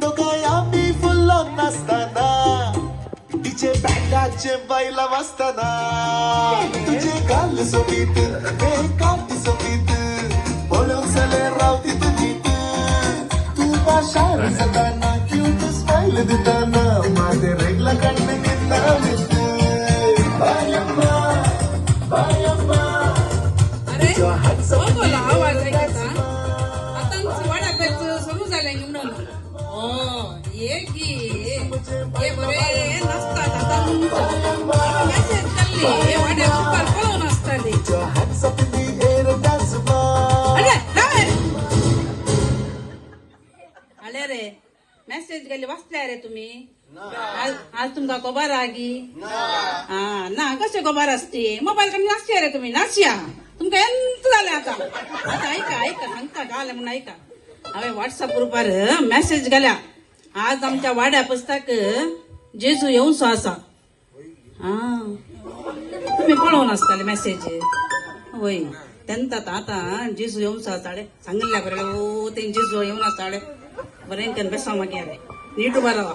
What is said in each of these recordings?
दोघं आम्ही फुल्ल नसताना तिचे बँडाचे बैला वाजताना तुझे गाल सोबीत ते काठी सोबीत बोलून सले रावती तुझीत तू पाशार सताना क्यूट स्माइल देताना माझे रेगला काढणे निंदावित बायम्मा बायम्मा अरे हो बोला आवाज ऐकायचा आता वाड्याकडचं सुरू झालंय म्हणून हो ये की ये बरे नसतात आता मेसेज चालले वाड्या सुपार पळून असतात hands up in the air and dance bar. अरे लावे आले रे मेसेज गेले वाचले रे तुम्ही आज तुमका खबर आगी हा ना कसे खबर असते मोबाईल कडे नाचते रे तुम्ही नाचया तुमका ಎಂತ झाले आता आता ऐका सांगता का आलं म्हणून ऐका हवे व्हॉट्सअप ग्रुपार मेसेज गेल्या आज आमच्या वाड्या पुस्तक जेजू येऊन सो असा हा तुम्ही पळवून असताले मेसेज होय त्यांत आता जेजू येऊन सो असाडे सांगितल्या बरं ओ ते जेजू येऊन असाडे बरें कन बेसा मागे रे नीट उभा राहा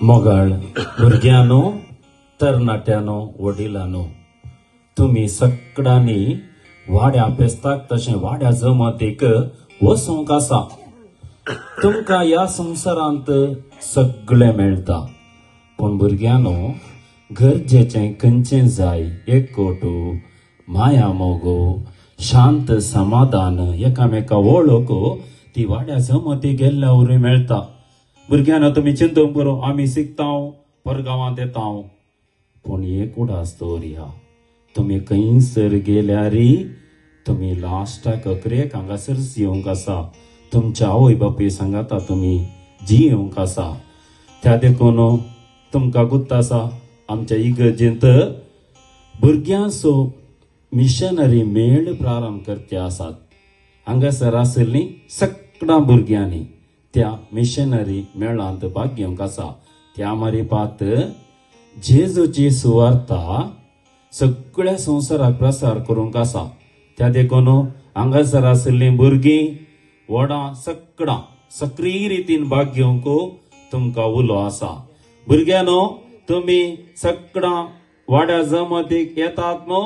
मोगाळ भुरग्यानो तरणाट्यानो वडिलांनो तुम्ही सगळ्यांनी वाड्या पेस्ताक तशें वाड्या जमतीक वसोंक आसा तुमकां ह्या संवसारांत सगळें मेळटा पूण भुरग्यानो गरजेचें खंयचें जाय एकवटू माया मोगो शांत समाधान एकामेका वळख ती वाड्या जमती गेल्ल्या वरी मेळटा भुरग्यांना तुम्ही चिंतूंक बरो आमी शिकताव परगांवांत येताव पूण एक उडास्तोरी हा तुम्ही खंयसर गेल्यारी तुम्ही लास्टाक अकरेक हांगासर येवंक आसा तुमच्या आवय बापूय सांगाता तुम्ही जी येवंक आसा त्या देखून तुमकां गुर्त आसा आमच्या इगर्जेंत भुरग्यांचो मिशनरी मेळ प्रारंभ करचे आसात हांगासर आसली सगळ्या भुरग्यांनी त्या मिशनरी मेळांत भाग घेवंक आसा त्या मारिपात जेजूची सुवार्ता सगळ्या संवसाराक प्रसार करूंक आसा त्या देखून हांगासर आसली भुरगीं व्हडां सगळां सक्रीय रितीन भाग घेवंक तुमकां उलो आसा भुरग्यांनो तुम्ही सगळां वाड्या जमतीक येतात न्हू